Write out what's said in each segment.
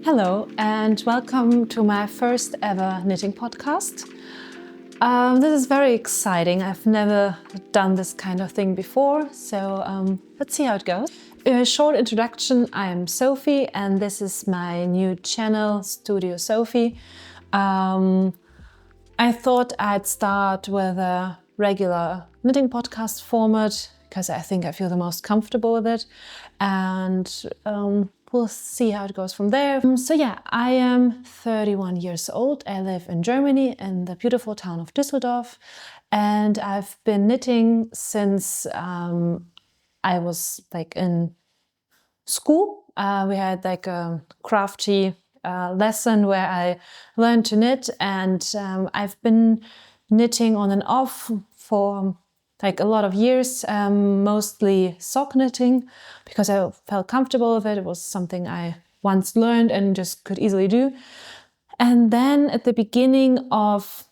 Hello and welcome to my first ever knitting podcast. This is very exciting. I've never done this kind of thing before, so let's see how it goes. A short introduction, I am Sophie and this is my new channel, Studio Sophie. I thought I'd start with a regular knitting podcast format because I think I feel the most comfortable with it, and we'll see how it goes from there. So yeah, I am 31 years old. I live in Germany in the beautiful town of Düsseldorf, and I've been knitting since I was in school. We had a crafty lesson where I learned to knit, and I've been knitting on and off for a lot of years, mostly sock knitting because I felt comfortable with it. It was something I once learned and just could easily do. And then at the beginning of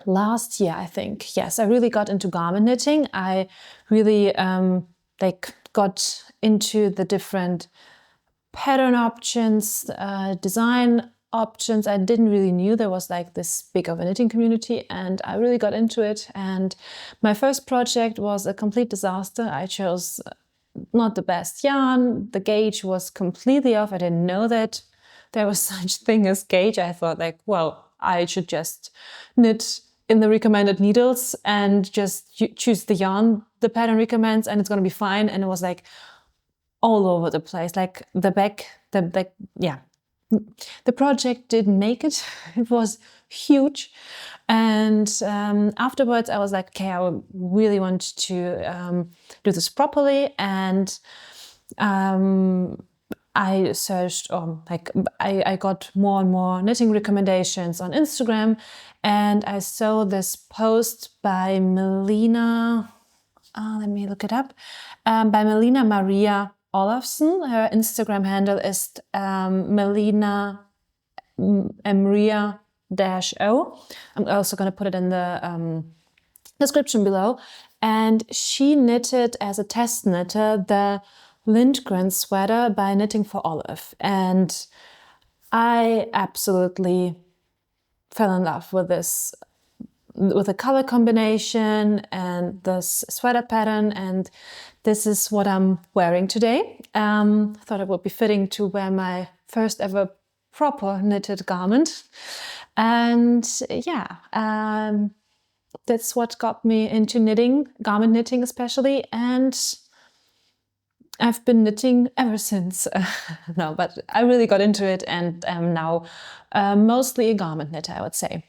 last year, I think, yes, I really got into garment knitting. I really got into the different pattern options, design options. I didn't really knew there was this big of a knitting community, and I really got into it. And my first project was a complete disaster. I chose not the best yarn. The gauge was completely off. I didn't know that there was such thing as gauge. I thought well, I should just knit in the recommended needles and just choose the yarn the pattern recommends and it's gonna be fine. And it was all over the place, the back, yeah. The project didn't make it. It was huge. And afterwards I was okay, I really want to do this properly. And I searched, I got more and more knitting recommendations on Instagram, and I saw this post by Melina, let me look it up, by Melina Maria Olavesen. Her Instagram handle is Melina Maria -O. I'm also going to put it in the description below. And she knitted as a test knitter the Lindgren sweater by Knitting for Olive. And I absolutely fell in love with this, with the color combination and this sweater pattern, and this is what I'm wearing today. I thought it would be fitting to wear my first ever proper knitted garment. And yeah, that's what got me into knitting, garment knitting especially, and I've been knitting ever since. No, but I really got into it and am now mostly a garment knitter, I would say.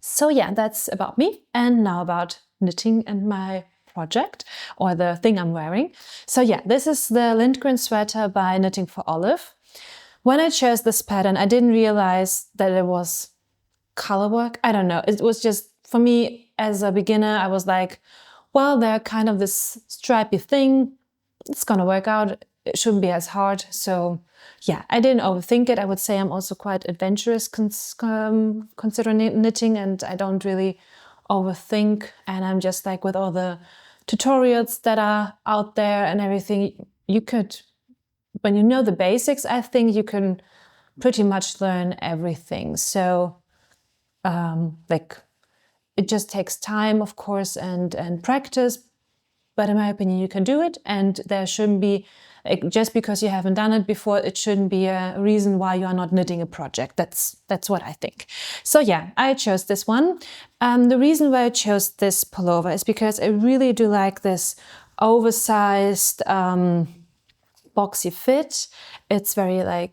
So yeah, that's about me. And now about knitting and my project, or the thing I'm wearing. So yeah, this is the Lindgren sweater by Knitting for Olive. When I chose this pattern, I didn't realize that it was color work. I don't know. It was just, for me as a beginner, I was well, they're kind of this stripy thing. It's gonna work out. It shouldn't be as hard. So yeah, I didn't overthink it. I would say I'm also quite adventurous considering knitting, and I don't really overthink. And I'm just with all the tutorials that are out there and everything, you could, when you know the basics, I think you can pretty much learn everything. So it just takes time, of course, and practice. But in my opinion, you can do it, and there shouldn't be, just because you haven't done it before, it shouldn't be a reason why you are not knitting a project. That's what I think. So yeah, I chose this one. The reason why I chose this pullover is because I really do like this oversized boxy fit. It's very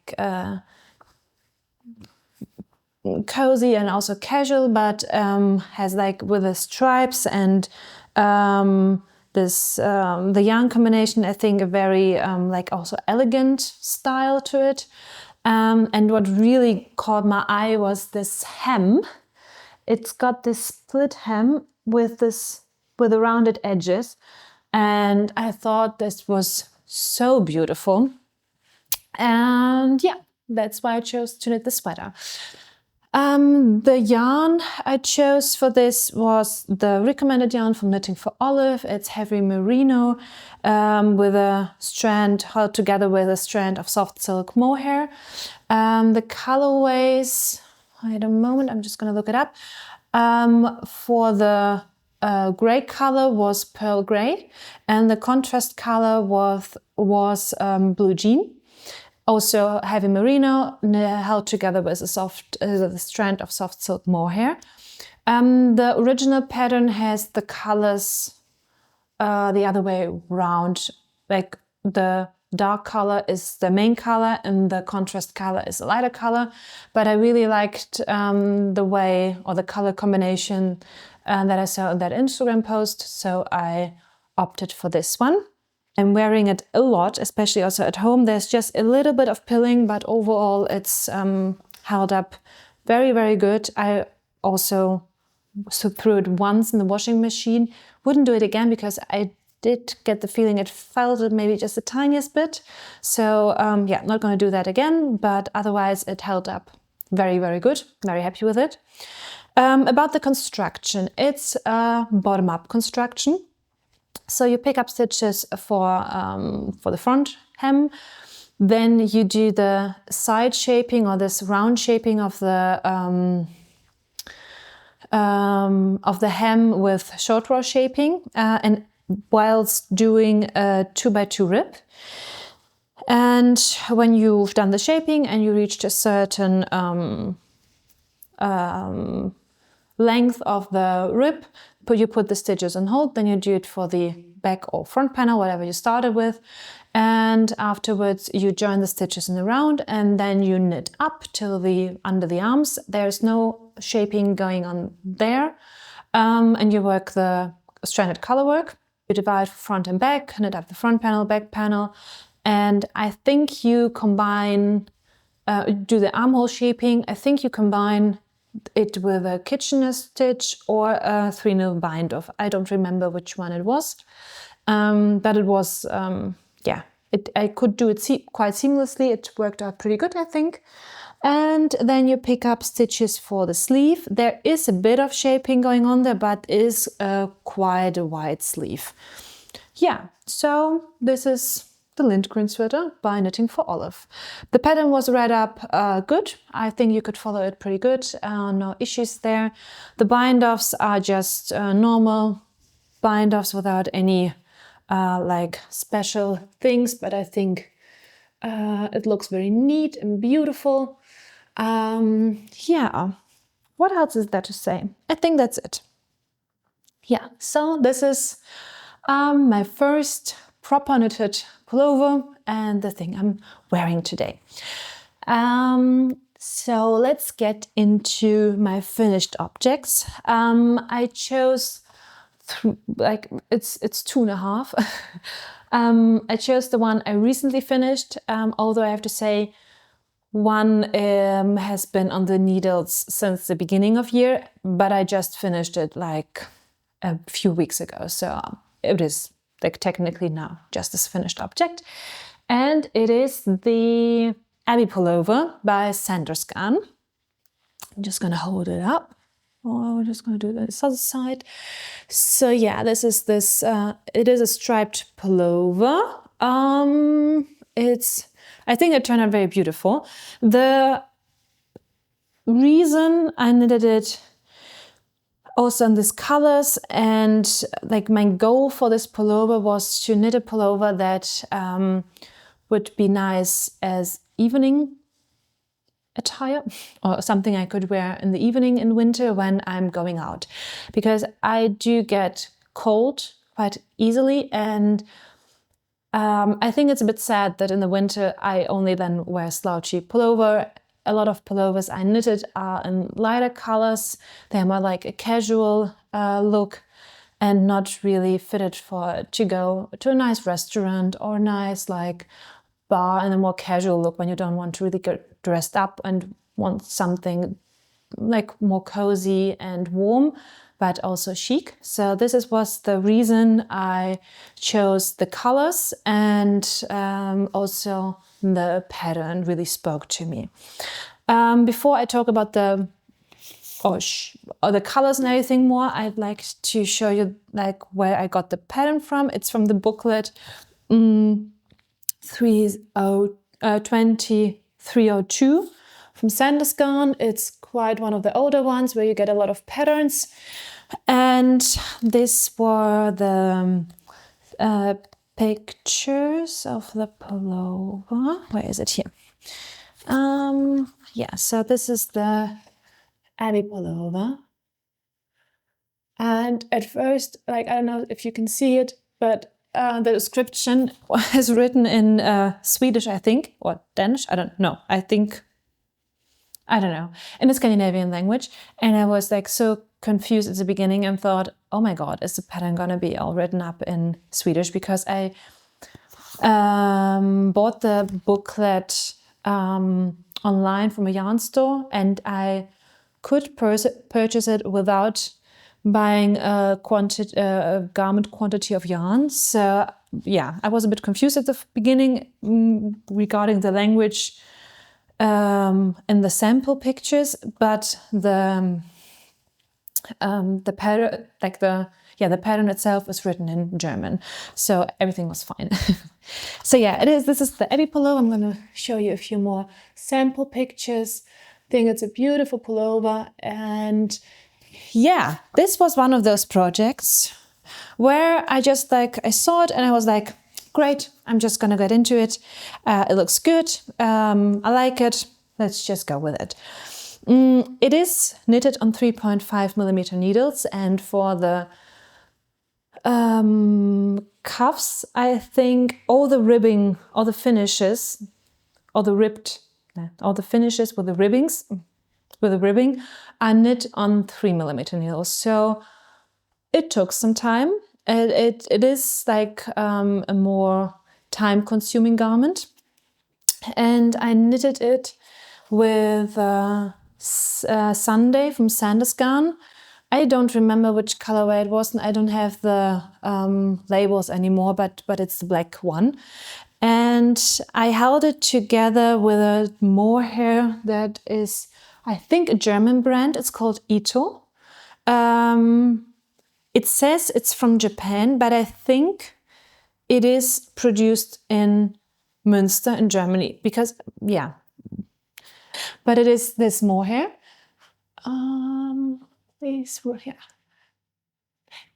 cozy and also casual, but has with the stripes and this the yarn combination, I think a very also elegant style to it. And what really caught my eye was this hem. It's got this split hem with the rounded edges, and I thought this was so beautiful. And yeah, that's why I chose to knit the sweater. The yarn I chose for this was the recommended yarn from Knitting for Olive. It's heavy merino with a strand held together with a strand of soft silk mohair. The colorways, wait a moment, I'm just going to look it up. For the gray color was pearl gray, and the contrast color was blue jean. Also heavy merino held together with a strand of soft silk mohair. The original pattern has the colors the other way around. Like the dark color is the main color and the contrast color is a lighter color. But I really liked the way or the color combination that I saw in that Instagram post, so I opted for this one. I'm wearing it a lot, especially also at home. There's just a little bit of pilling, but overall it's held up very, very good. I also threw it once in the washing machine. Wouldn't do it again because I did get the feeling it felt maybe just the tiniest bit. So yeah, not going to do that again, but otherwise it held up very, very good. Very happy with it. About the construction, it's a bottom-up construction. So you pick up stitches for the front hem, then you do the side shaping or this round shaping of the hem with short row shaping, and whilst doing a 2x2 rib. And when you've done the shaping and you reached a certain length of the rib, you put the stitches on hold, then you do it for the back or front panel, whatever you started with. And afterwards you join the stitches in a round and then you knit up till under the arms. There's no shaping going on there. And you work the stranded color work. You divide front and back, knit up the front panel, back panel. And I think you combine, do the armhole shaping. I think you combine it with a Kitchener stitch or a 3-nil bind off. I don't remember which one it was, but it was, yeah, I could do it quite seamlessly. It worked out pretty good, I think. And then you pick up stitches for the sleeve. There is a bit of shaping going on there, but is quite a wide sleeve. Yeah, so this is the Lindgren sweater by Knitting for Olive. The pattern was read up good. I think you could follow it pretty good. No issues there. The bind-offs are just normal bind-offs without any like special things, but I think it looks very neat and beautiful. Yeah, what else is there to say? I think that's it. Yeah, so this is my first proper knitted pullover and the thing I'm wearing today. So let's get into my finished objects. I chose like it's 2.5. I chose the one I recently finished, although I have to say one has been on the needles since the beginning of year, but I just finished it like a few weeks ago, so it is like technically now just as finished object. And it is the Abbey Pullover by Sandnes Garn. I'm just gonna hold it up. Oh, we're just gonna do this other side. So yeah, it is a striped pullover. I think it turned out very beautiful. The reason I knitted it also in these colors, and like my goal for this pullover was to knit a pullover that would be nice as evening attire or something I could wear in the evening in winter when I'm going out, because I do get cold quite easily, and I think it's a bit sad that in the winter I only then wear slouchy pullover. A lot of pullovers I knitted are in lighter colors. They're more like a casual look and not really fitted to go to a nice restaurant or a nice like bar in a more casual look when you don't want to really get dressed up and want something like more cozy and warm, but also chic. So this was the reason I chose the colors, and also the pattern really spoke to me. Before I talk about the or the colors and everything more, I'd like to show you like where I got the pattern from. It's from the booklet 2302 from Sandnes Garn. It's quite one of the older ones where you get a lot of patterns. And these were the pictures of the pullover. Where is it here? Yeah, so this is the Abbey pullover. And at first, like, I don't know if you can see it, but the description is written in Swedish, I think, or Danish, I don't know. I don't know, in the Scandinavian language. And I was like so confused at the beginning and thought, oh my God, is the pattern gonna be all written up in Swedish? Because I bought the booklet online from a yarn store, and I could purchase it without buying a garment quantity of yarn. So yeah, I was a bit confused at the beginning regarding the language in the sample pictures, but the pattern, like the pattern itself is written in German, so everything was fine. So yeah, this is the Abbey pullover. I'm gonna show you a few more sample pictures. I think it's a beautiful pullover, and yeah, this was one of those projects where I just I saw it and I was like, great, I'm just gonna get into it. It looks good, I like it, let's just go with it. It is knitted on 3.5mm needles, and for the cuffs, I think all the ribbing, all the finishes, all the finishes with the ribbing are knit on 3mm needles. So it took some time. It is like a more time-consuming garment, and I knitted it with Sunday from Sandnes Garn. I don't remember which colorway it was, and I don't have the labels anymore, but it's the black one. And I held it together with a mohair that is, I think, a German brand. It's called Ito. It says it's from Japan, but I think it is produced in Münster in Germany, because, yeah. But it is this mohair. These were here.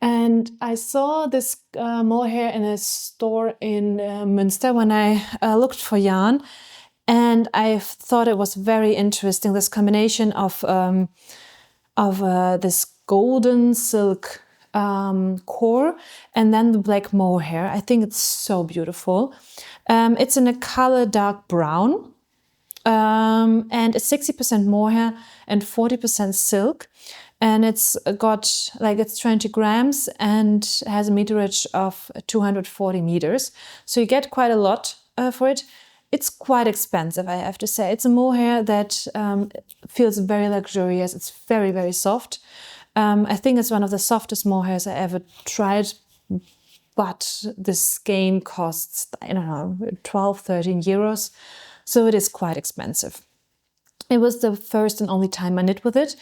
And I saw this mohair in a store in Münster when I looked for yarn, and I thought it was very interesting, this combination of this golden silk core and then the black mohair. I think it's so beautiful. It's in a color dark brown, and it's 60% mohair and 40% silk. And it's got, it's 20 grams and has a meterage of 240 meters. So you get quite a lot for it. It's quite expensive, I have to say. It's a mohair that feels very luxurious. It's very, very soft. I think it's one of the softest mohairs I ever tried, but the skein costs, I don't know, 12, 13 euros. So it is quite expensive. It was the first and only time I knit with it.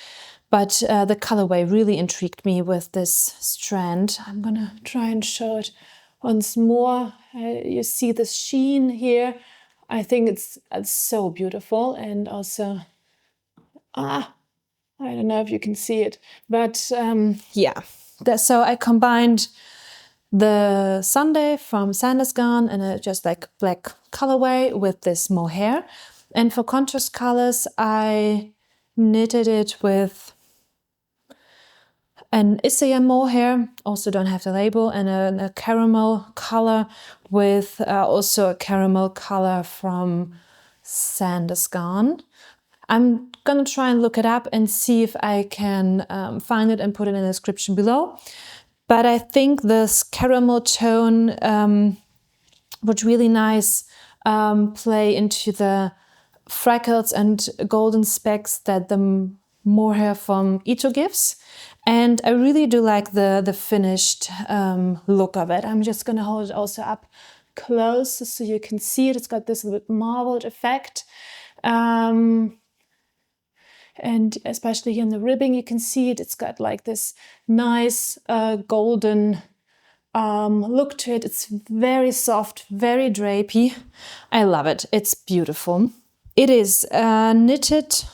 But the colorway really intrigued me with this strand. I'm gonna try and show it once more. You see the sheen here. I think it's so beautiful, and also, I don't know if you can see it, but yeah. So I combined the Sunday from Sandnes Garn in a just black colorway with this mohair. And for contrast colors, I knitted it with an Isager mohair, also don't have the label, and a caramel color with also a caramel color from Sandnes Garn. I'm gonna try and look it up and see if I can find it and put it in the description below. But I think this caramel tone would really nice play into the freckles and golden specks that the mohair from Ito gives. And I really do like the finished look of it. I'm just gonna hold it also up close so you can see it. It's got this little marbled effect. And especially in the ribbing, you can see it. It's got like this nice golden look to it. It's very soft, very drapey. I love it. It's beautiful. It is knitted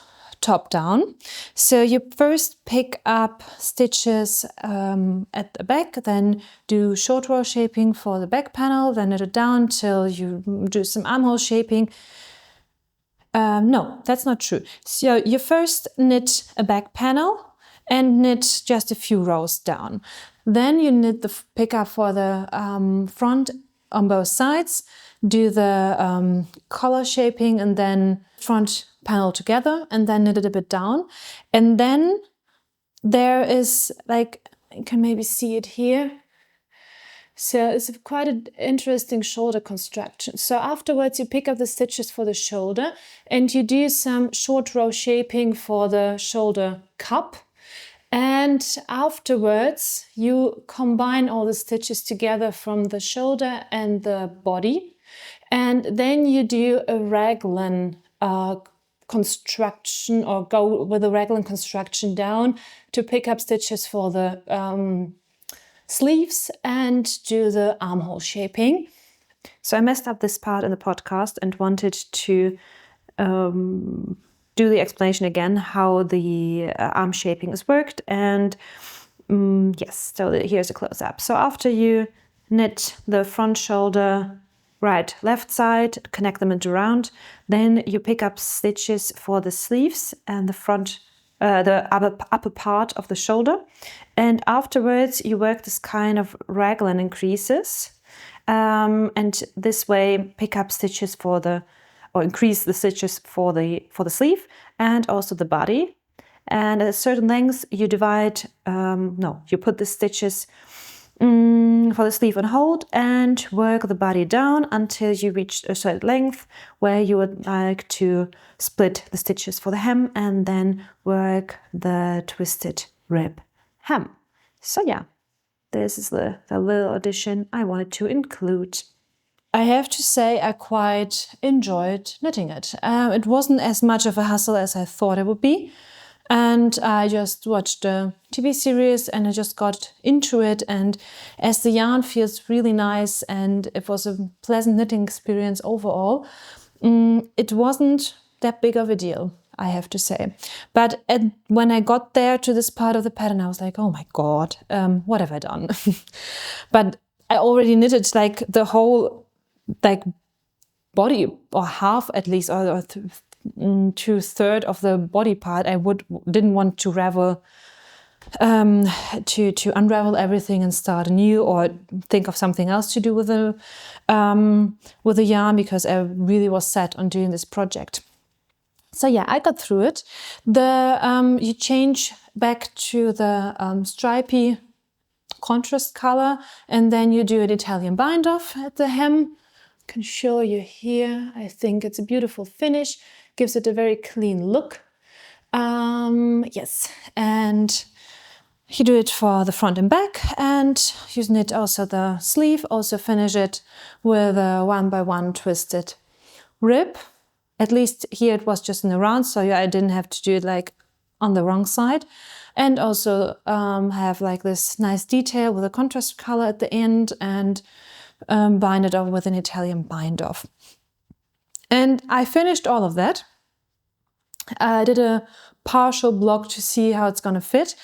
top down. So you first pick up stitches at the back, then do short row shaping for the back panel, then knit it down till you do some armhole shaping. No, that's not true. So you first knit a back panel and knit just a few rows down. Then you knit the pickup for the front on both sides, do the collar shaping and then front panel together, and then knit it a bit down. And then there is, like, you can maybe see it here. So it's quite an interesting shoulder construction. So afterwards you pick up the stitches for the shoulder and you do some short row shaping for the shoulder cup. And afterwards you combine all the stitches together from the shoulder and the body. And then you do a raglan construction, or go with a raglan construction down to pick up stitches for the sleeves and do the armhole shaping. So I messed up this part in the podcast and wanted to do the explanation again how the arm shaping is worked. And yes, so here's a close-up. So after you knit the front shoulder right, left side, connect them into round, then you pick up stitches for the sleeves and the front, the upper part of the shoulder. And afterwards you work this kind of raglan increases, and this way pick up stitches for the, or increase the stitches for the sleeve and also the body. And at a certain length you divide, you put the stitches for the sleeve on hold and work the body down until you reach a certain length where you would like to split the stitches for the hem and then work the twisted rib hem. So yeah, this is the little addition I wanted to include. I have to say I quite enjoyed knitting it. It wasn't as much of a hassle as I thought it would be. And I just watched a TV series and I just got into it. And as the yarn feels really nice and it was a pleasant knitting experience overall, it wasn't that big of a deal, I have to say. But when I got there to this part of the pattern, I was like, oh my God, what have I done? But I already knitted like the whole body, or half at least, or 2/3 of the body part. I didn't want to unravel everything and start anew or think of something else to do with the yarn, because I really was set on doing this project. So yeah, I got through it. You change back to the stripy contrast color, and then you do an Italian bind off at the hem. I can show you here. I think it's a beautiful finish. Gives it a very clean look. Yes, and you do it for the front and back, and you knit also the sleeve. Also finish it with a 1x1 twisted rib. At least here it was just in the round, so I didn't have to do it like on the wrong side. And also have like this nice detail with a contrast color at the end, and bind it off with an Italian bind off. And I finished all of that. I did a partial block to see how it's gonna fit.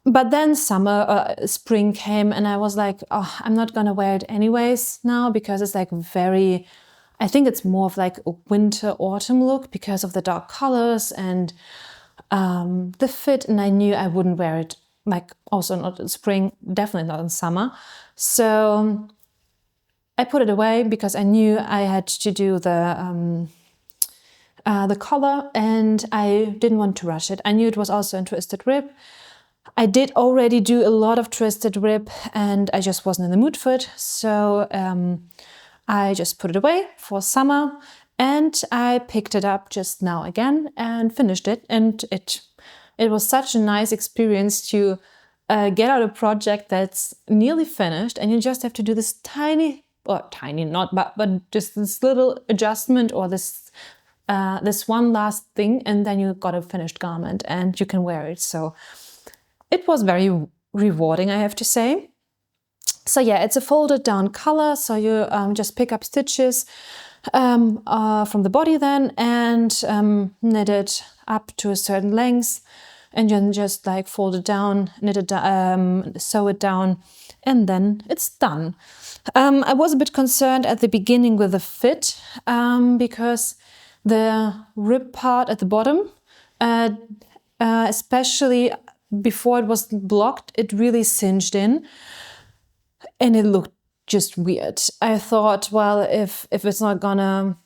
But then spring came, and I was like, oh, I'm not gonna wear it anyways now, because it's like I think it's more of like a winter autumn look because of the dark colors and the fit. And I knew I wouldn't wear it, like also not in spring, definitely not in summer. So I put it away because I knew I had to do the collar, and I didn't want to rush it. I knew it was also in twisted rib. I did already do a lot of twisted rib and I just wasn't in the mood for it. So I just put it away for summer, and I picked it up just now again and finished it. And it was such a nice experience to get out a project that's nearly finished, and you just have to do this tiny, not, but just this little adjustment, or this this one last thing, and then you got a finished garment and you can wear it. So it was very rewarding, I have to say. So yeah, it's a folded down color, so you just pick up stitches from the body then and knit it up to a certain length, and then just like fold it down, knit it, sew it down, and then it's done. I was a bit concerned at the beginning with the fit because the rib part at the bottom, especially before it was blocked, it really cinched in and it looked just weird. I thought, well, if it's not gonna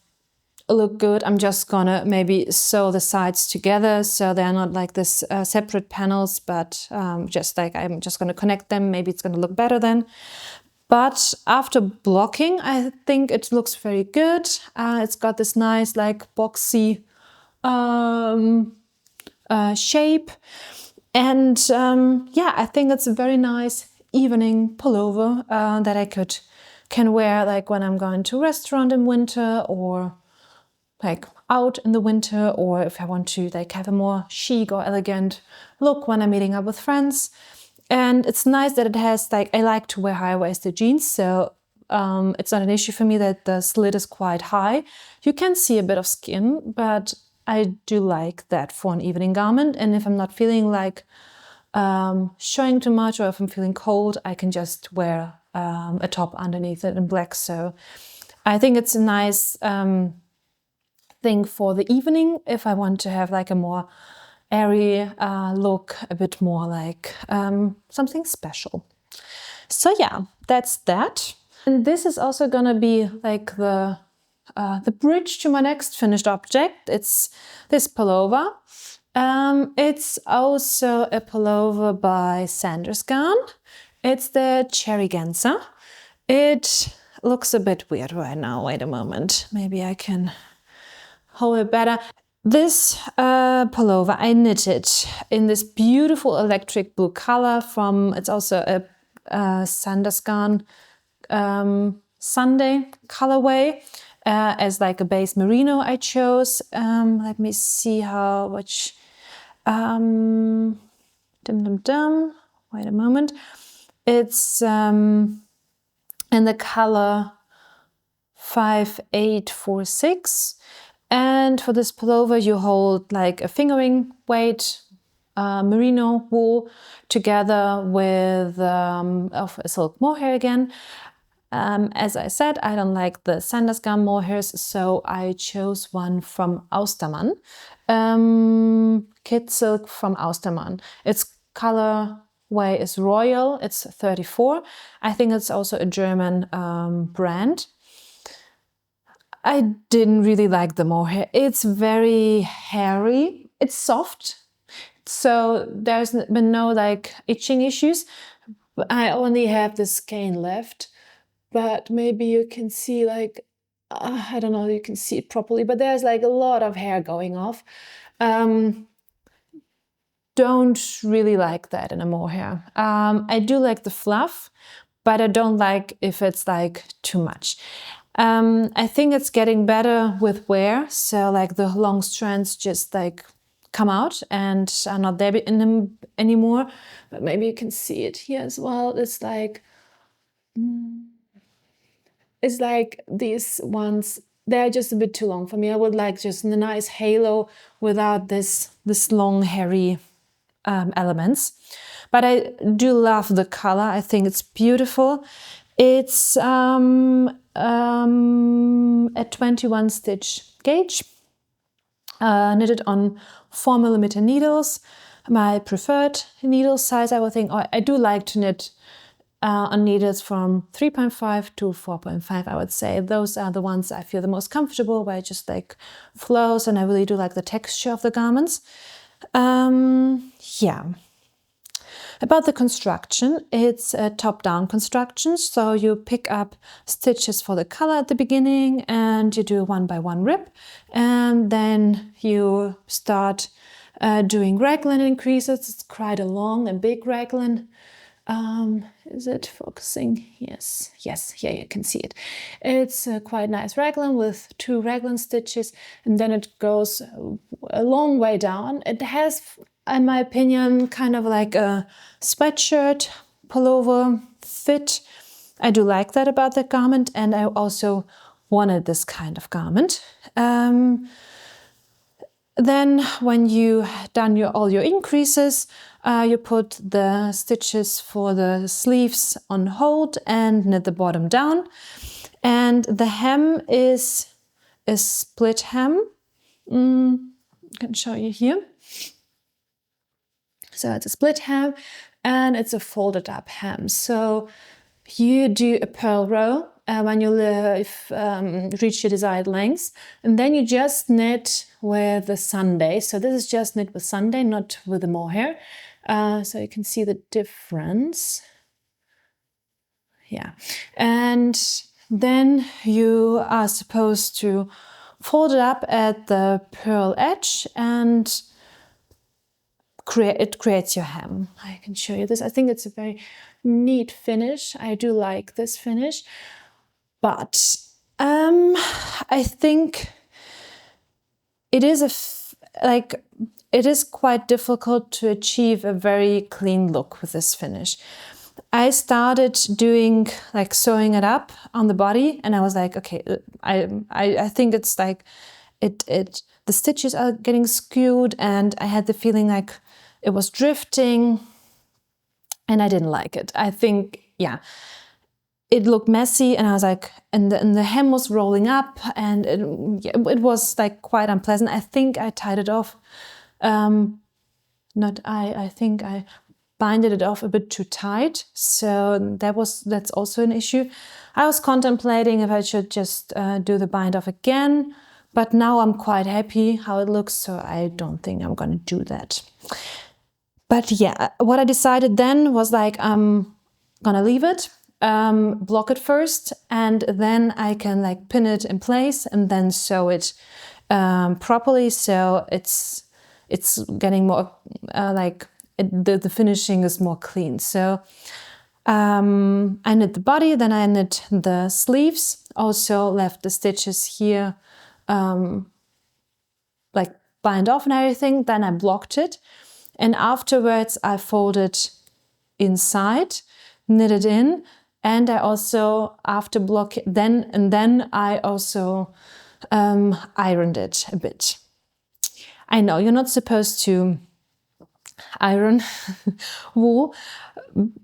look good, I'm just gonna maybe sew the sides together so they're not like this separate panels, but just like I'm just gonna connect them. Maybe it's gonna look better then. But after blocking, I think it looks very good. It's got this nice like boxy shape. And yeah, I think it's a very nice evening pullover that I can wear like when I'm going to a restaurant in winter, or like out in the winter, or if I want to like have a more chic or elegant look when I'm meeting up with friends. And it's nice that it has like, I like to wear high-waisted jeans, so it's not an issue for me that the slit is quite high. You can see a bit of skin, but I do like that for an evening garment. And if I'm not feeling like showing too much, or if I'm feeling cold, I can just wear a top underneath it in black. So I think it's a nice thing for the evening if I want to have like a more airy look, a bit more like something special. So yeah, that's that. And this is also gonna be like the bridge to my next finished object. It's this pullover. It's also a pullover by Sandnes Garn. It's the Cherry Genser. It looks a bit weird right now. Wait a moment. Maybe I can hold it better. This pullover, I knitted in this beautiful electric blue color from, it's also a Sandnes Garn Sunday colorway. As like a base merino I chose. Let me see which, wait a moment. It's in the color 5846. And for this pullover, you hold like a fingering weight merino wool together with a silk mohair again. As I said, I don't like the Sandnes Garn mohairs, so I chose one from Austermann. Kid silk from Austermann. Its colorway is royal, it's 34. I think it's also a German brand. I didn't really like the mohair. It's very hairy. It's soft, so there's been no like itching issues. I only have the skein left, but maybe you can see like, I don't know, you can see it properly, but there's like a lot of hair going off. Don't really like that in a mohair. I do like the fluff, but I don't like if it's like too much. I think it's getting better with wear, so like the long strands just like come out and are not there in them anymore. But maybe you can see it here as well. It's like these ones, they're just a bit too long for me. I would like just a nice halo without this long hairy elements. But I do love the color. I think it's beautiful. It's a 21 stitch gauge, knitted on 4mm needles. My preferred needle size, I would think, I do like to knit on needles from 3.5 to 4.5, I would say. Those are the ones I feel the most comfortable, where it just like flows, and I really do like the texture of the garments. Yeah. About the construction, it's a top-down construction, so you pick up stitches for the color at the beginning and you do a 1x1 rip, and then you start doing raglan increases. It's quite a long and big raglan Is it focusing? Yes, yeah, you can see it. It's a quite nice raglan with 2 raglan stitches, and then it goes a long way down. It has, in my opinion, kind of like a sweatshirt pullover fit. I do like that about the garment, and I also wanted this kind of garment. Then when you done all your increases, you put the stitches for the sleeves on hold and knit the bottom down. And the hem is a split hem. I can show you here. So it's a split hem and it's a folded up hem. So you do a purl row when you reach your desired length, and then you just knit with the Sunday. So this is just knit with Sunday, not with the mohair. So you can see the difference. Yeah, and then you are supposed to fold it up at the purl edge, and it creates your hem. I can show you this. I think it's a very neat finish. I do like this finish, but I think it is it is quite difficult to achieve a very clean look with this finish. I started doing like sewing it up on the body, and I was like, okay, I think it's like the stitches are getting skewed, and I had the feeling like it was drifting, and I didn't like it. I think, yeah, it looked messy, and I was like, and the hem was rolling up, and it was like quite unpleasant. I think I tied it off. I think I binded it off a bit too tight, so that's also an issue. I was contemplating if I should just do the bind off again, but now I'm quite happy how it looks, so I don't think I'm gonna do that. But yeah, what I decided then was like, I'm gonna leave it, block it first, and then I can like pin it in place and then sew it properly, so it's getting more the finishing is more clean. So I knit the body, then I knit the sleeves, also left the stitches here like bind off and everything, then I blocked it, and afterwards I folded inside, knitted in, and I also after block then I also ironed it a bit. I know you're not supposed to iron wool,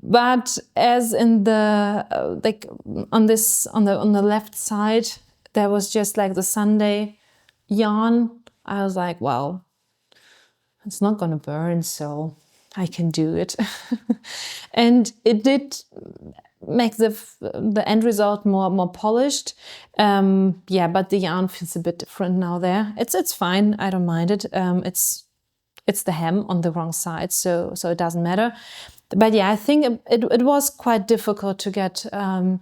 but as in the on the left side there was just like the Sunday yarn. I was like, well, it's not gonna burn, so I can do it. And it did make the end result more polished. Yeah, but the yarn feels a bit different now there. It's fine, I don't mind it. It's the hem on the wrong side, so it doesn't matter. But yeah, I think it was quite difficult to get a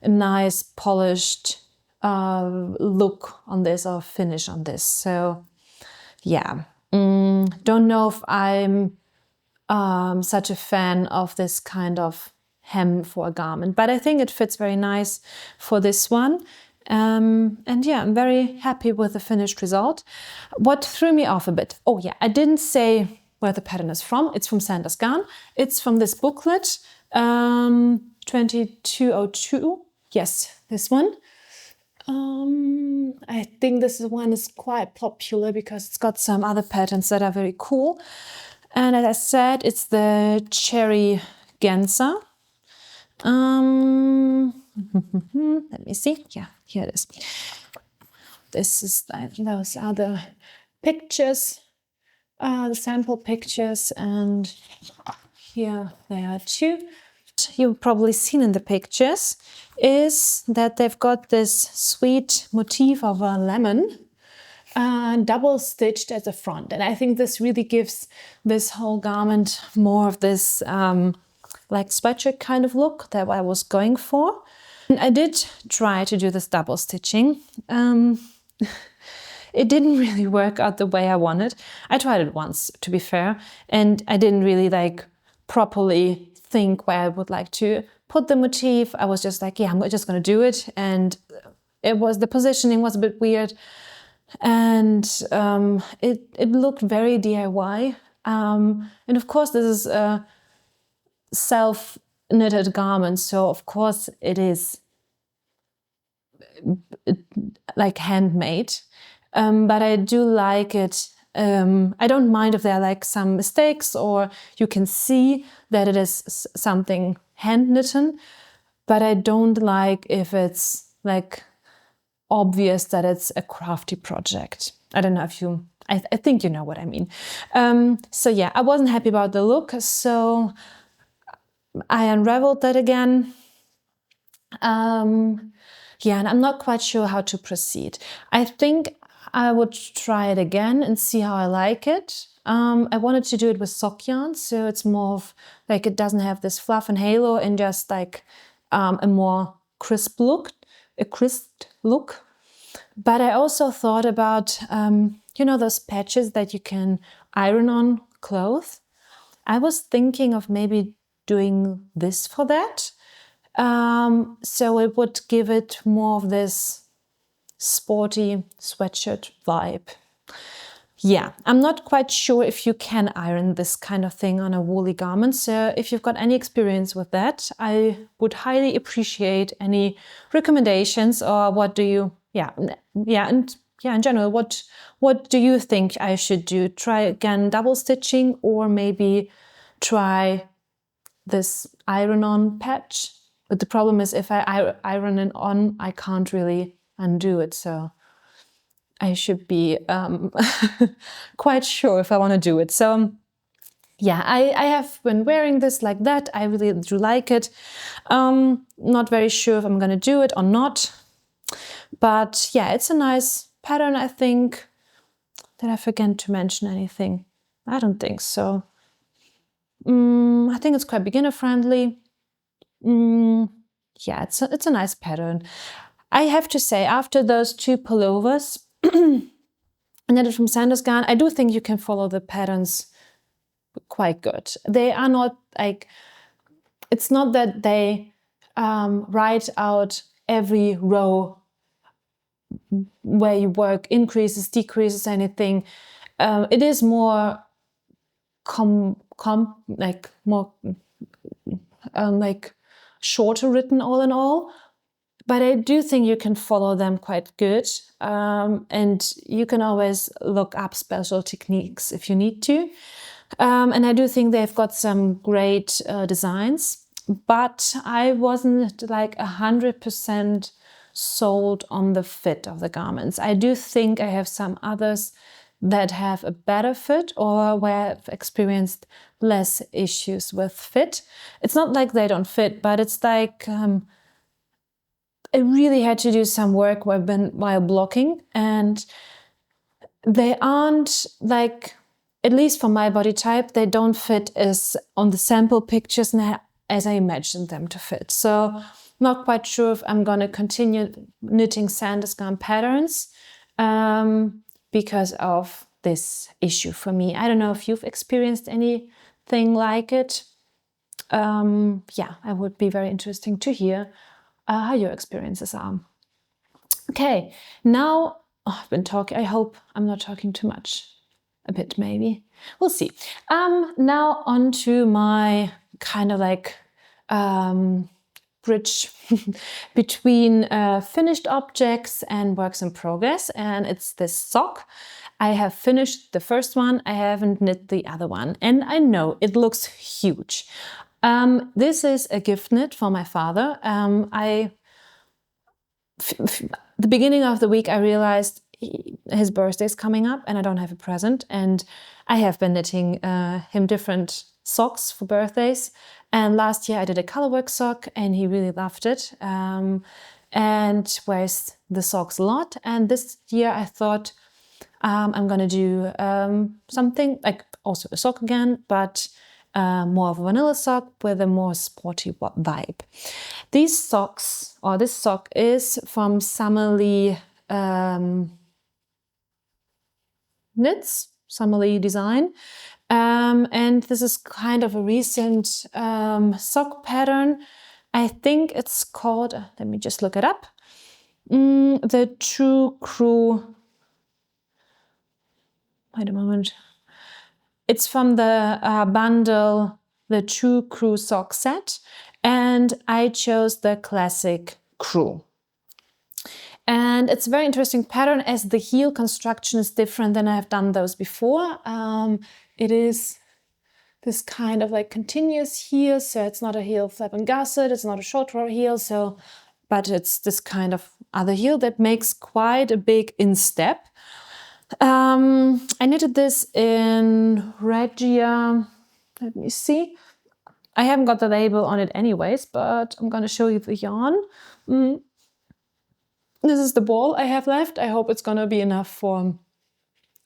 nice polished look on this or finish on this. So yeah, don't know if I'm such a fan of this kind of hem for a garment, but I think it fits very nice for this one. And yeah, I'm very happy with the finished result. What threw me off a bit, oh yeah, I didn't say where the pattern is from. It's from Sandnes Garn. It's from this booklet, 2202. Yes, this one. I think this one is quite popular because it's got some other patterns that are very cool. And as I said, it's the cherry Genser. Let me see. Yeah, here it is. Those are the pictures, the sample pictures, and here they are too. You've probably seen in the pictures is that they've got this sweet motif of a lemon double stitched at the front, and I think this really gives this whole garment more of this like sweatshirt kind of look that I was going for. And I did try to do this double stitching. It didn't really work out the way I wanted. I tried it once, to be fair, and I didn't really like properly think where I would like to put the motif. I was just like, yeah, I'm just going to do it. And the positioning was a bit weird. And it looked very DIY. And of course, this is a self-knitted garment. So of course it is like handmade. But I do like it. I don't mind if there are like some mistakes or you can see that it is something hand knitten, but I don't like if it's like obvious that it's a crafty project. I don't know if you, I think you know what I mean. So yeah, I wasn't happy about the look, so I unraveled that again. Yeah, and I'm not quite sure how to proceed. I think I would try it again and see how I like it. I wanted to do it with sock yarn, so it's more of like it doesn't have this fluff and halo and just like a more crisp look. But I also thought about, you know, those patches that you can iron on clothes. I was thinking of maybe doing this for that. So it would give it more of this sporty sweatshirt vibe. Yeah, I'm not quite sure if you can iron this kind of thing on a woolly garment. So if you've got any experience with that, I would highly appreciate any recommendations or what do you, in general, what do you think I should do? Try again double stitching or maybe try this iron-on patch. But the problem is if I iron it on, I can't really undo it. So I should be quite sure if I want to do it. So yeah, I have been wearing this like that. I really do like it. Not very sure if I'm going to do it or not. But yeah, it's a nice pattern, I think. Did I forget to mention anything? I don't think so. I think it's quite beginner friendly. Yeah, it's a nice pattern. I have to say, after those two pullovers, knitted from Sandnes Garn, I do think you can follow the patterns quite good. They are not like, it's not that they write out every row where you work increases, decreases, anything. It is more like shorter written all in all. But I do think you can follow them quite good. And you can always look up special techniques if you need to. And I do think they've got some great designs, but I wasn't like 100% sold on the fit of the garments. I do think I have some others that have a better fit or where I've experienced less issues with fit. It's not like they don't fit, but it's like I really had to do some work while blocking, and they aren't like, at least for my body type, they don't fit as on the sample pictures as I imagined them to fit. So not quite sure if I'm going to continue knitting Sandnes Garn patterns because of this issue for me. I don't know if you've experienced anything like it. Yeah, it would be very interesting to hear how your experiences are. Okay, now I've been talking. I hope I'm not talking too much. A bit maybe. We'll see. Now on to my kind of like bridge between finished objects and works in progress, and it's this sock. I have finished the first one, I haven't knit the other one, and I know it looks huge. This is a gift knit for my father. The beginning of the week I realized his birthday is coming up and I don't have a present, and I have been knitting him different socks for birthdays. And last year I did a colorwork sock and he really loved it and wears the socks a lot. And this year I thought I'm gonna do something like also a sock again, but more of a vanilla sock with a more sporty vibe. These socks, or this sock, is from Summerly Knits, Summerly Design. And this is kind of a recent sock pattern. I think it's called, let me just look it up, the True Crew. Wait a moment. It's from the bundle, the True Crew sock set, and I chose the classic Crew. And it's a very interesting pattern as the heel construction is different than I've done those before. It is this kind of like continuous heel, so it's not a heel flap and gusset, it's not a short row heel, but it's this kind of other heel that makes quite a big instep. I knitted this in Regia. Let me see. I haven't got the label on it anyways, but I'm gonna show you the yarn. This is the ball I have left. I hope it's gonna be enough for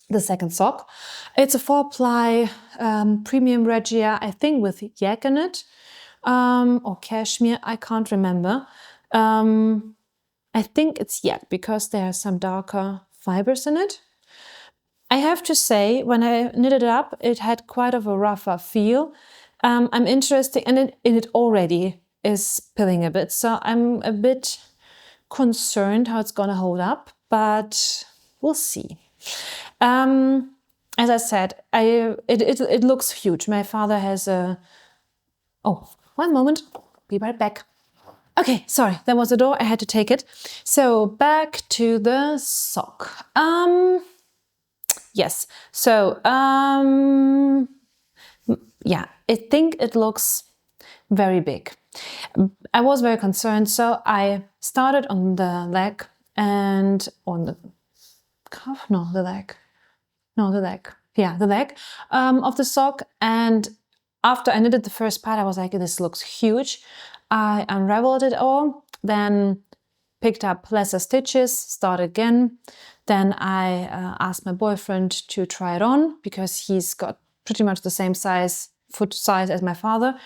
the second sock. It's a 4-ply premium Regia, I think with yak in it, or cashmere, I can't remember. I think it's yak because there are some darker fibers in it. I have to say, when I knitted it up, it had quite of a rougher feel. I'm interested, and it already is pilling a bit, so I'm a bit concerned how it's gonna hold up, but we'll see. As I said, it looks huge. My father has a... Oh, one moment, be right back. Okay, sorry, there was a door, I had to take it. So back to the sock. Yes, so yeah, I think it looks very big. I was very concerned, so I started on the leg and on the calf, the leg of the sock. And after I knitted the first part, I was like, this looks huge. I unraveled it all, then picked up lesser stitches, started again. Then I asked my boyfriend to try it on because he's got pretty much the same foot size as my father.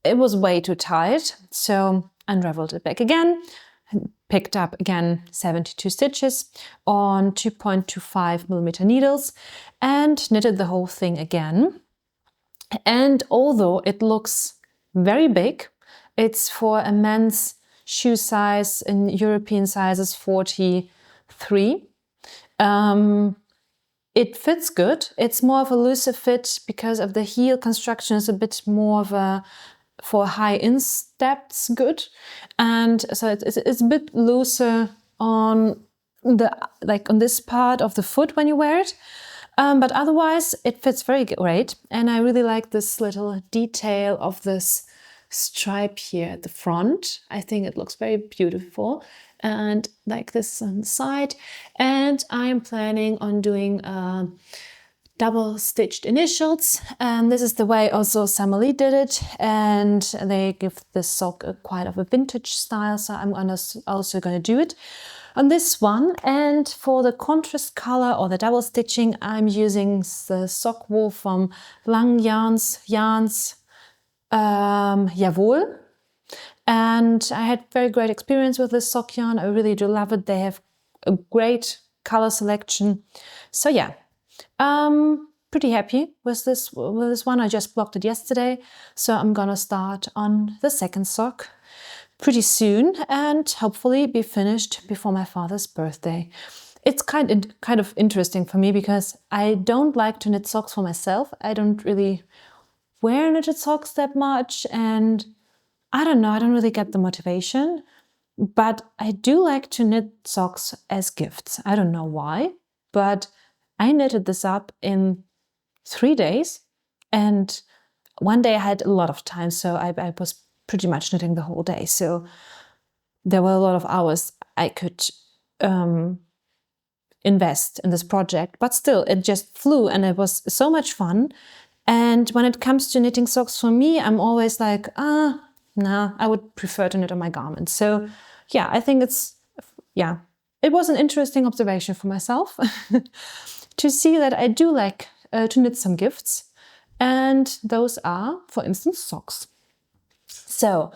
It was way too tight, so unraveled it back again, picked up again 72 stitches on 2.25 millimeter needles and knitted the whole thing again. And although it looks very big, it's for a men's shoe size in European sizes 43. It fits good. It's more of a looser fit because of the heel construction is a bit more of a, for high insteps good. And so it's a bit looser on on this part of the foot when you wear it. But otherwise it fits very great. And I really like this little detail of this stripe here at the front. I think it looks very beautiful, and like this on the side. And I'm planning on doing double stitched initials, and this is the way also Samali did it, and they give this sock quite of a vintage style, so I'm also gonna do it on this one. And for the contrast color or the double stitching, I'm using the sock wool from Lang Yarns Jawohl. And I had very great experience with this sock yarn. I really do love it. They have a great color selection. So yeah, pretty happy with this one. I just blocked it yesterday. So I'm gonna start on the second sock pretty soon and hopefully be finished before my father's birthday. It's kind of interesting for me because I don't like to knit socks for myself. I don't really wear knitted socks that much, and I don't know, I don't really get the motivation, but I do like to knit socks as gifts. I don't know why, but I knitted this up in 3 days, and one day I had a lot of time, so I was pretty much knitting the whole day. So there were a lot of hours I could invest in this project, but still it just flew and it was so much fun. And when it comes to knitting socks for me, I'm always like, nah, I would prefer to knit on my garments. So yeah, I think it was an interesting observation for myself to see that I do like to knit some gifts. And those are, for instance, socks. So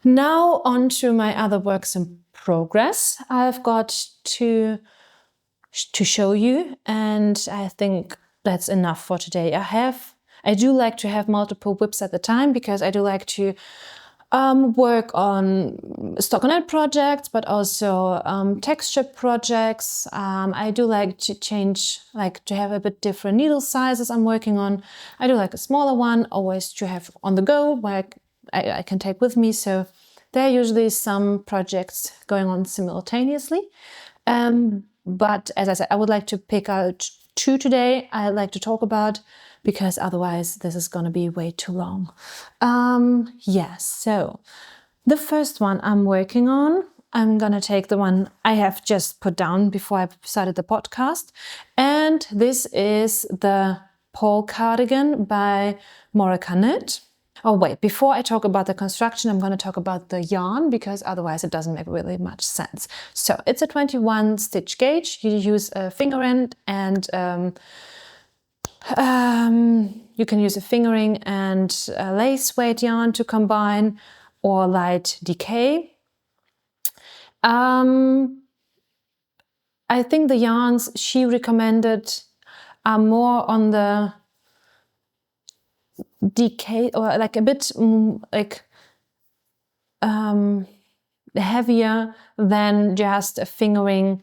now on to my other works in progress. I've got to show you, and I think that's enough for today. I do like to have multiple whips at the time, because I do like to work on stockinette projects, but also texture projects. I do like to change, like to have a bit different needle sizes I'm working on. I do like a smaller one, always to have on the go, where I can take with me. So there are usually some projects going on simultaneously. But as I said, I would like to pick out 2 today I'd like to talk about, because otherwise this is going to be way too long. Yes, so the first one I'm working on, I'm going to take the one I have just put down before I started the podcast. And this is the Paul Cardigan by Morika Knit. Oh wait, before I talk about the construction, I'm going to talk about the yarn, because otherwise it doesn't make really much sense. So it's a 21 stitch gauge. You use a finger end, and you can use a fingering and a lace weight yarn to combine, or light decay. I think the yarns she recommended are more on the decay, or like a bit like heavier than just a fingering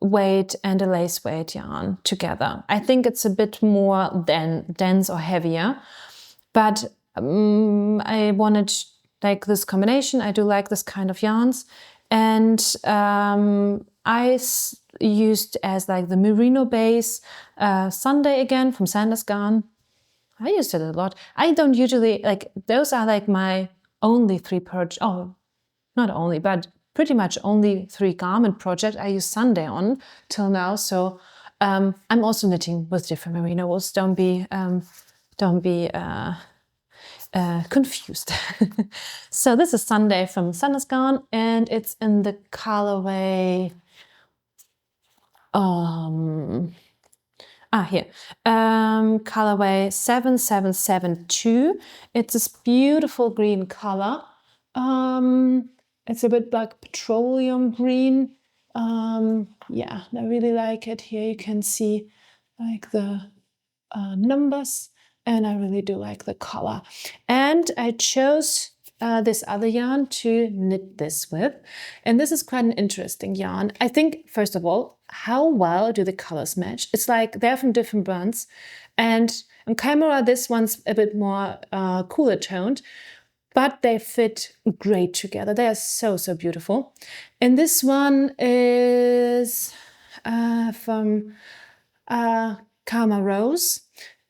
weight and a lace weight yarn together. I think it's a bit more dense or heavier, but I wanted like this combination. I do like this kind of yarns, and I used as like the merino base Sunday again from Sandnes Garn. I used it a lot. I don't usually, like, those are like my only 3 projects. Oh, not only, but pretty much only 3 garment projects I use Sunday on till now. So I'm also knitting with different merino wools. Don't be confused. So this is Sunday from Sandnes Garn, and it's in the colorway here, colorway 7772. It's this beautiful green color. It's a bit like petroleum green. Yeah, I really like it. Here you can see like the numbers, and I really do like the color. And I chose this other yarn to knit this with, and this is quite an interesting yarn. I think, first of all, how well do the colors match? It's like they're from different brands, and on camera this one's a bit more cooler toned, but they fit great together. They are so beautiful. And this one is from Karma Rose,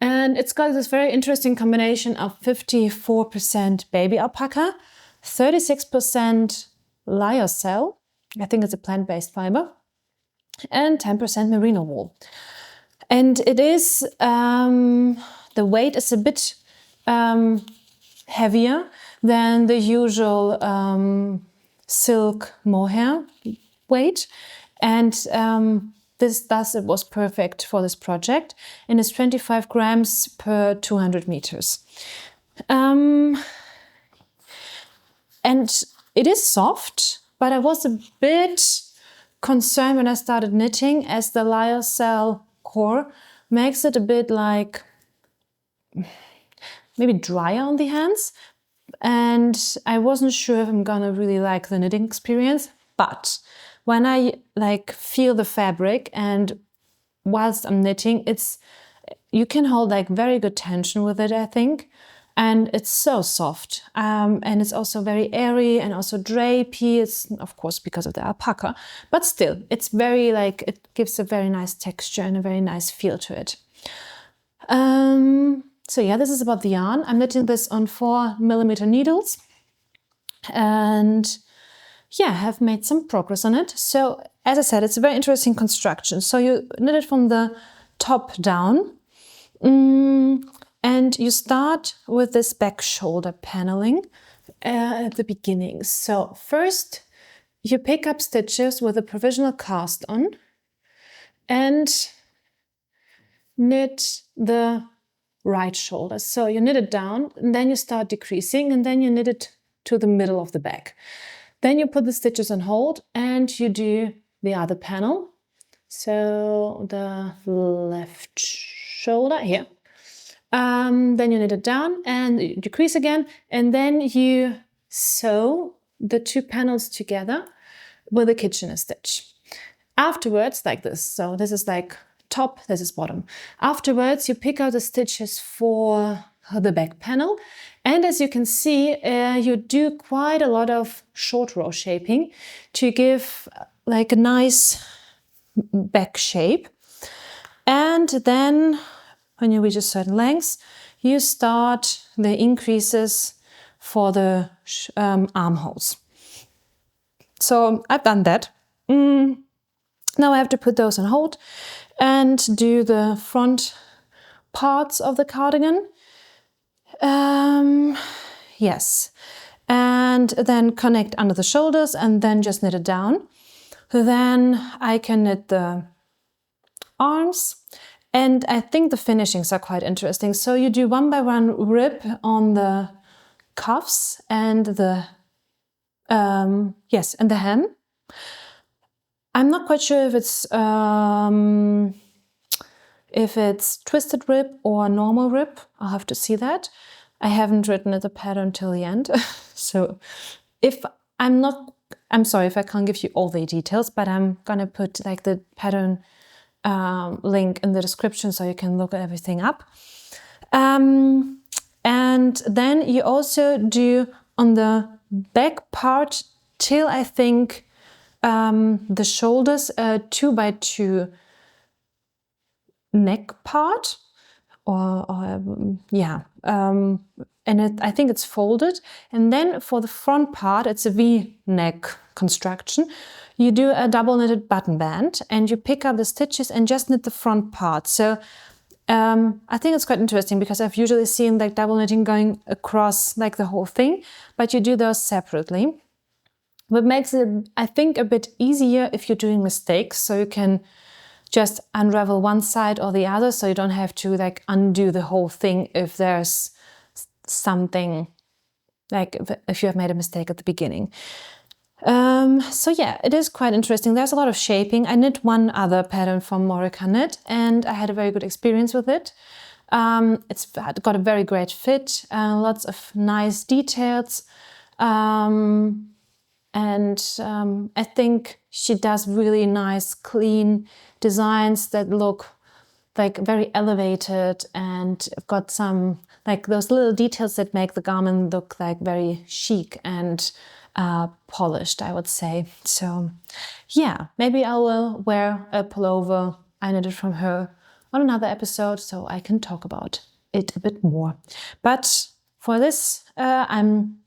and it's got this very interesting combination of 54% baby alpaca, 36% lyocell, I think it's a plant-based fiber, and 10% merino wool. And it is, the weight is a bit heavier than the usual silk mohair weight, and it was perfect for this project, and it's 25 grams per 200 meters. And it is soft, but I was a bit concerned when I started knitting, as the lyocell core makes it a bit like maybe drier on the hands, and I wasn't sure if I'm gonna really like the knitting experience. But when I like feel the fabric, and whilst I'm knitting, you can hold like very good tension with it, I think. And it's so soft, and it's also very airy and also drapey. It's of course because of the alpaca, but still it's very like, it gives a very nice texture and a very nice feel to it. So yeah, this is about the yarn. I'm knitting this on 4mm needles, and yeah, I have made some progress on it. So as I said, it's a very interesting construction. So you knit it from the top down. And you start with this back shoulder paneling at the beginning. So first you pick up stitches with a provisional cast on and knit the right shoulder. So you knit it down, and then you start decreasing, and then you knit it to the middle of the back. Then you put the stitches on hold and you do the other panel. So the left shoulder here. Then you knit it down and you decrease again, and then you sew the two panels together with a Kitchener stitch. Afterwards, like this, so this is like top, this is bottom. Afterwards, you pick out the stitches for the back panel, and as you can see, you do quite a lot of short row shaping to give like a nice back shape. And then when you reach a certain length, you start the increases for the armholes. So I've done that. Now I have to put those on hold and do the front parts of the cardigan. Yes. And then connect under the shoulders and then just knit it down. Then I can knit the arms. And I think the finishings are quite interesting. So you do one by one rib on the cuffs and the and the hem. I'm not quite sure if it's twisted rib or normal rib. I'll have to see that. I haven't written the pattern till the end. So I'm sorry if I can't give you all the details, but I'm gonna put like the pattern link in the description so you can look everything up. And then you also do on the back part till I think the shoulders 2x2 neck part, and I think it's folded. And then for the front part, it's a V-neck construction. You do a double knitted button band and you pick up the stitches and just knit the front part. So I think it's quite interesting because I've usually seen like double knitting going across like the whole thing, but you do those separately. What makes it, I think, a bit easier if you're doing mistakes, so you can just unravel one side or the other, so you don't have to like undo the whole thing if there's something, like if you have made a mistake at the beginning. So yeah, it is quite interesting. There's a lot of shaping. I knit one other pattern from Morica Knit and I had a very good experience with it. It's got a very great fit, lots of nice details. I think she does really nice, clean designs that look like very elevated and got some like those little details that make the garment look like very chic and polished, I would say. So yeah, maybe I will wear a pullover I knitted from her on another episode so I can talk about it a bit more. But for this, I'm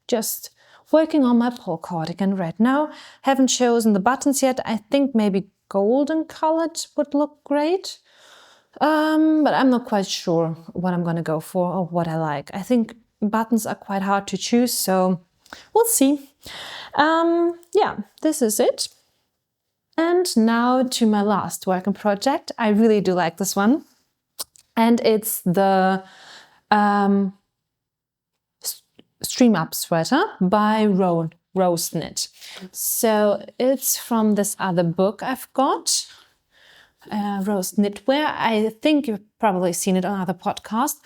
just working on my pull cardigan right now. Haven't chosen the buttons yet. I think maybe golden colored would look great. But I'm not quite sure what I'm gonna go for or what I like. I think buttons are quite hard to choose, so we'll see. Yeah, this is it. And now to my last working project. I really do like this one. And it's the Stream Up sweater by Rose Knit. So it's from this other book I've got, Rose Knitwear. I think you've probably seen it on other podcasts.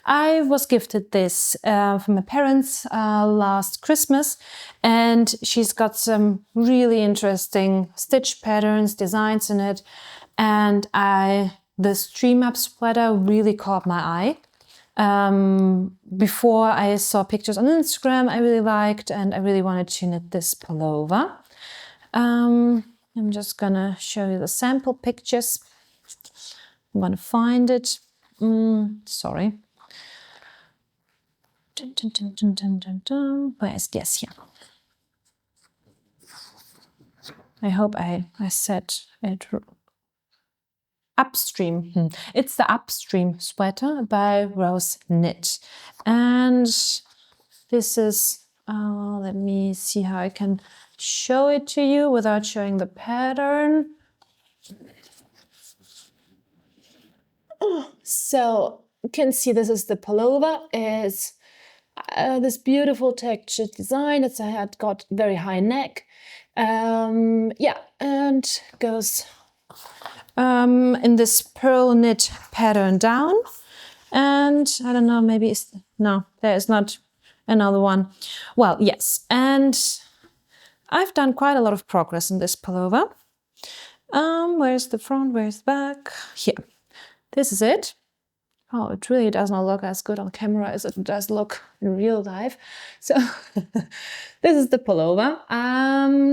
I was gifted this from my parents last Christmas, and she's got some really interesting stitch patterns, designs in it, and the Stream Up sweater really caught my eye. Before I saw pictures on Instagram I really liked, and I really wanted to knit this pullover. I'm just gonna show you the sample pictures. I'm gonna find it. Sorry. Where is this here? I hope I said it. Upstream. It's the Upstream sweater by Rose Knit. And this is, let me see how I can show it to you without showing the pattern. So you can see this is the pullover. It's this beautiful textured design. It's got very high neck. And goes in this pearl knit pattern down. And I don't know, maybe no, there is not another one. Well, yes, and I've done quite a lot of progress in this pullover. Where's the front, where's the back? Here, this is it. Oh, it really does not look as good on camera as it does look in real life. So this is the pullover.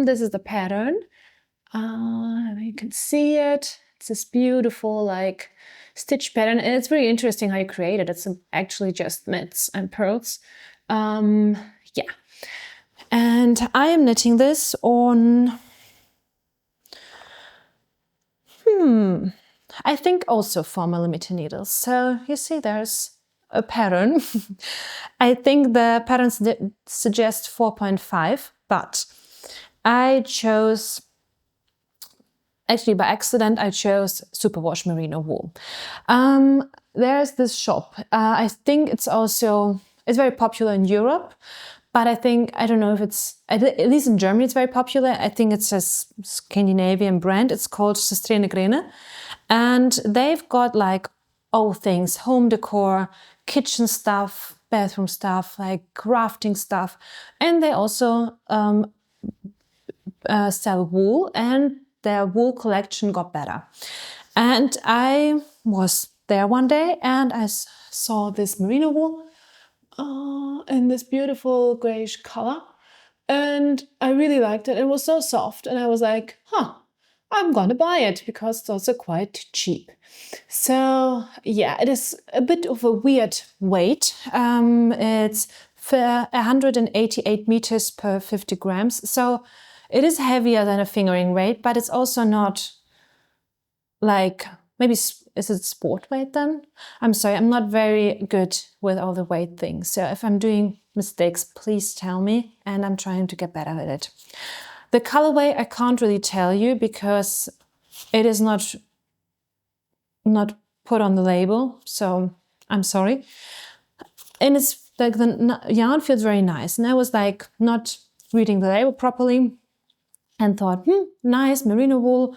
This is the pattern. You can see it. It's this beautiful like stitch pattern, and it's very interesting how you create it. It's actually just knits and pearls. Yeah, and I am knitting this on. I think also 4mm needles. So you see there's a pattern. I think the patterns suggest 4.5, but I chose, actually by accident, I chose superwash merino wool. There's this shop. I think it's very popular in Europe, but I think, I don't know if it's, at least in Germany it's very popular. I think it's a Scandinavian brand. It's called Lindgren. And they've got like all things, home decor, kitchen stuff, bathroom stuff, like crafting stuff. And they also sell wool, and their wool collection got better. And I was there one day and I saw this merino wool in this beautiful grayish color. And I really liked it. It was so soft. And I was like, I'm gonna buy it because it's also quite cheap. So yeah, it is a bit of a weird weight. It's 188 meters per 50 grams. So it is heavier than a fingering weight, but it's also not like, maybe, is it sport weight then? I'm sorry, I'm not very good with all the weight things. So if I'm doing mistakes, please tell me, and I'm trying to get better at it. The colorway I can't really tell you because it is not put on the label, so I'm sorry. And it's like the yarn feels very nice, and I was like not reading the label properly and thought, nice merino wool,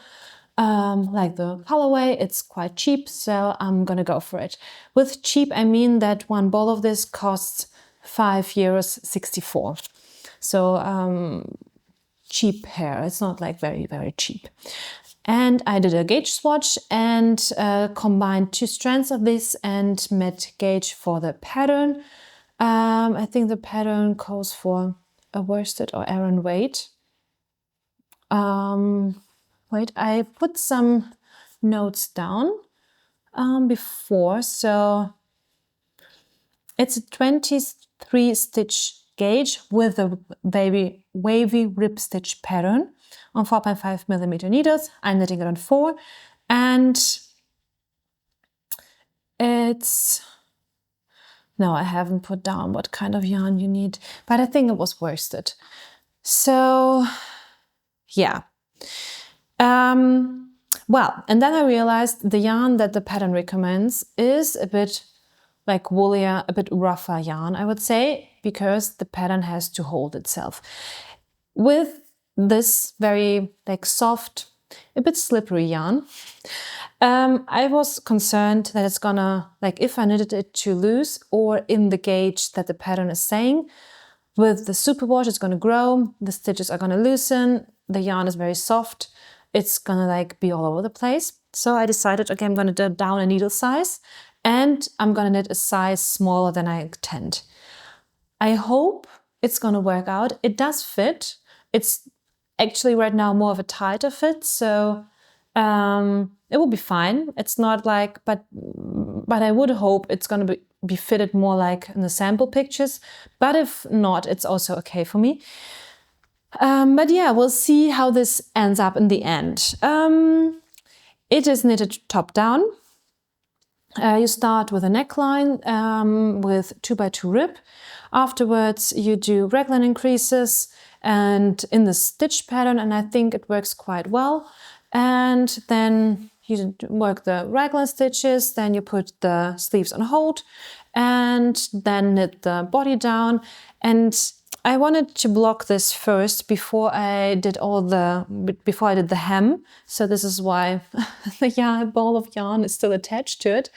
like the colorway, it's quite cheap, so I'm gonna go for it. With cheap, I mean that one ball of this costs €5.64. So cheap hair. It's not like very, very cheap. And I did a gauge swatch and combined 2 strands of this and met gauge for the pattern. I think the pattern calls for a worsted or Aran weight. Wait, I put some notes down before. So it's a 23 stitch gauge with a baby wavy rib stitch pattern on 4.5mm needles. I'm knitting it on 4, and it's, no, I haven't put down what kind of yarn you need, but I think it was worsted. So yeah. Well, and then I realized the yarn that the pattern recommends is a bit like woolier, a bit rougher yarn, I would say, because the pattern has to hold itself. With this very like soft, a bit slippery yarn, I was concerned that it's gonna, like if I knitted it too loose or in the gauge that the pattern is saying, with the superwash it's gonna grow, the stitches are gonna loosen, the yarn is very soft, it's gonna like be all over the place. So I decided, okay, I'm gonna do down a needle size and I'm gonna knit a size smaller than I intend. I hope it's gonna work out. It does fit. It's actually right now more of a tighter fit, so it will be fine. It's not like, but I would hope it's gonna be fitted more like in the sample pictures. But if not, it's also okay for me. But yeah, we'll see how this ends up in the end. It is knitted top down. You start with a neckline with 2x2 rib. Afterwards, you do raglan increases and in the stitch pattern, and I think it works quite well. And then you work the raglan stitches, then you put the sleeves on hold, and then knit the body down. And I wanted to block this first before I did the hem. So this is why the ball of yarn is still attached to it,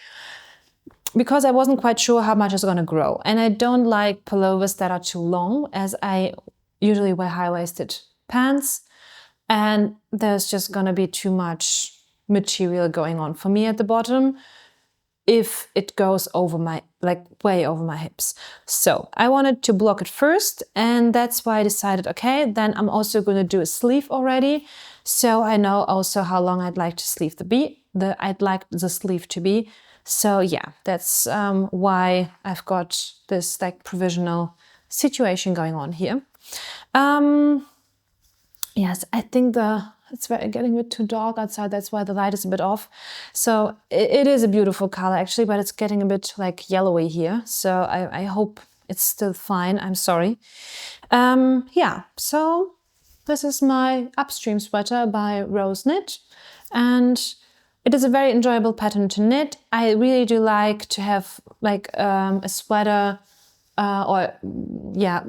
because I wasn't quite sure how much it's going to grow. And I don't like pullovers that are too long, as I usually wear high-waisted pants, and there's just going to be too much material going on for me at the bottom if it goes over my, way over my hips. So I wanted to block it first, and that's why I decided, okay, then I'm also going to do a sleeve already. So I know also how long I'd like to sleeve I'd like the sleeve to be. So yeah, that's why I've got this provisional situation going on here. Yes, I think it's getting a bit too dark outside. That's why the light is a bit off. So it is a beautiful color actually, but it's getting a bit yellowy here. So I hope it's still fine. I'm sorry. Yeah, so this is my Upstream sweater by Rose Knit, and it is a very enjoyable pattern to knit. I really do like to have a sweater a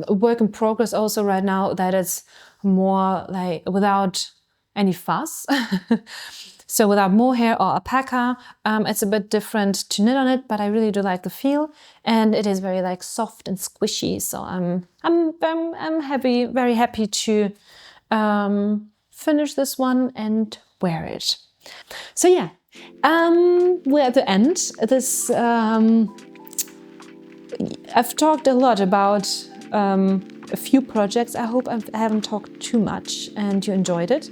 work in progress also right now that is more without any fuss. So without mohair or alpaca, it's a bit different to knit on it, but I really do like the feel, and it is very soft and squishy. So I'm very happy to finish this one and wear it. So yeah, we're at the end. I've talked a lot about a few projects. I hope I haven't talked too much and you enjoyed it.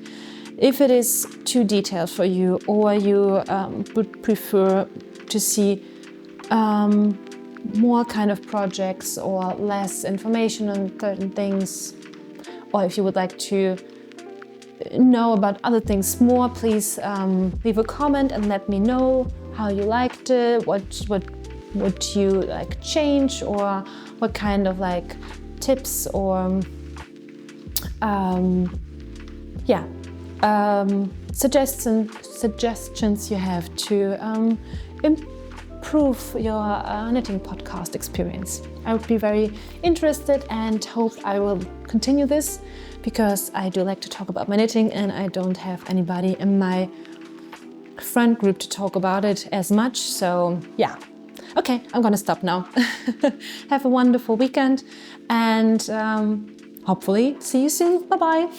If it is too detailed for you, or you would prefer to see more kind of projects or less information on certain things, or if you would like to know about other things more, please leave a comment and let me know how you liked it, what you change, or what kind of tips or suggestions you have to improve your knitting podcast experience. I would be very interested and hope I will continue this, because I do like to talk about my knitting and I don't have anybody in my friend group to talk about it as much. So yeah, okay, I'm gonna stop now. Have a wonderful weekend, and hopefully see you soon. Bye bye.